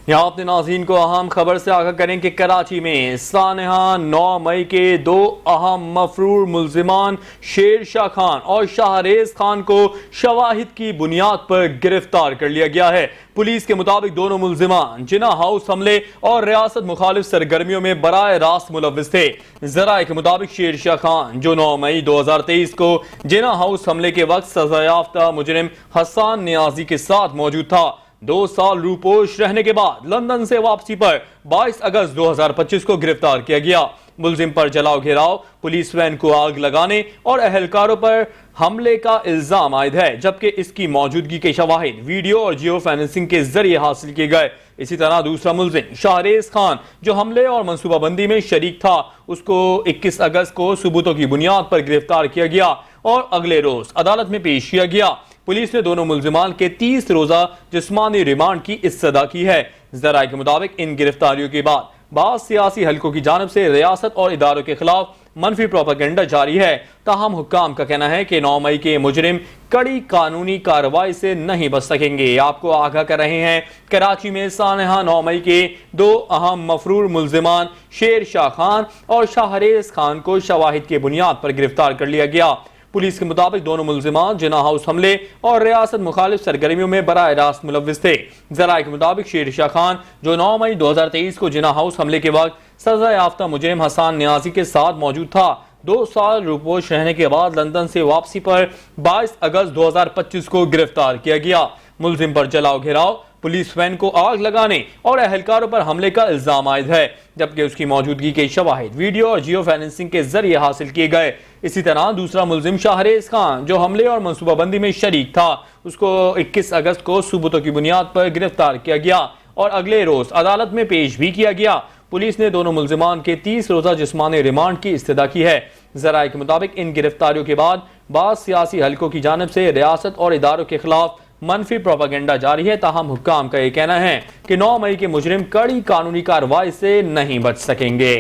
यहाँ अपने नाज़रीन को अहम खबर से आगाह करें कि कराची में सानहा 9 मई के 2 अहम मफरूर मुल्जिमान शेर शाह खान और शाहरेज खान को शवाहिद की बुनियाद पर गिरफ्तार कर लिया गया है। पुलिस के मुताबिक दोनों मुल्जिमान जिना हाउस हमले और रियासत मुखालिफ सरगर्मियों में बराए रास्त मुलव्विस थे। जराए के मुताबिक शेर शाह खान, जो 9 मई 2023 को जिना हाउस हमले के वक्त सजायाफ्ता मुजरिम हसन नियाजी के साथ मौजूद था, 2 साल रूपोश रहने के बाद लंदन से वापसी पर 22 अगस्त 2025 को गिरफ्तार किया गया। मुलजिम पर जलाओ घेराव, पुलिस वैन को आग लगाने और अहलकारों पर हमले का इल्जाम आयद है, जबकि इसकी मौजूदगी के शवाहिद वीडियो और जियो फेंसिंग के जरिए हासिल किए गए। इसी तरह दूसरा मुलजिम शाहरेज खान, जो हमले और मंसूबाबंदी में शरीक था, उसको 21 अगस्त को सबूतों की बुनियाद पर गिरफ्तार किया गया और अगले रोज अदालत में पेश किया गया। पुलिस ने दोनों मुल्जिमान के 30 रोजा जिस्मानी रिमांड की इस्तदा की है। जराये के मुताबिक इन गिरफ्तारियों के बाद बाज़ सियासी हलकों की जानिब से रियासत और इदारों के खिलाफ मनफी प्रोपेगेंडा जारी है। ताहम हुक्काम का कहना है कि 9 मई के मुजरिम कड़ी कानूनी कार्रवाई से नहीं बच सकेंगे। आपको आगाह कर रहे हैं, कराची में सानहा 9 मई के 2 अहम मफरूर मुल्जिमान शेर शाह खान और शाहरेज खान को शवाहिद के बुनियाद पर गिरफ्तार कर लिया गया। पुलिस के मुताबिक दोनों मुल्जिमान जिना हाउस हमले और रियासत मुखालिफ सरगर्मियों में बराए रास्त मुलव्विस थे। जराये के मुताबिक शेर शाह खान, जो 9 मई 2023 को जिना हाउस हमले के वक्त सजा याफ्ता मुजरिम हसन नियाजी के साथ मौजूद था, 2 साल रूपोश रहने के बाद लंदन से वापसी पर 22 अगस्त 2025 को गिरफ्तार किया गया। मुलजिम पर जलाओ घेराव, पुलिस वैन को आग लगाने और अहलकारों पर हमले का इल्जाम आयद है, जबकि उसकी मौजूदगी के शवाहिद वीडियो और जियो फेंसिंग के जरिए हासिल किए गए। इसी तरह दूसरा मुलजिम शाहरेज खान, जो हमले और मंसूबाबंदी में शरीक था, उसको 21 अगस्त को सबूतों की बुनियाद पर गिरफ्तार किया गया और अगले रोज अदालत में पेश भी किया गया। पुलिस ने दोनों मुल्जिमान के 30 रोजा जिस्मानी रिमांड की इस्तदा की है। जराये के मुताबिक इन गिरफ्तारियों के बाद बाज़ सियासी हलकों की जानिब से रियासत और इदारों के खिलाफ मनफी प्रोपेगेंडा जारी है। ताहम हुक्काम का यह कहना है कि 9 मई के मुजरिम कड़ी कानूनी कार्रवाई से नहीं बच सकेंगे।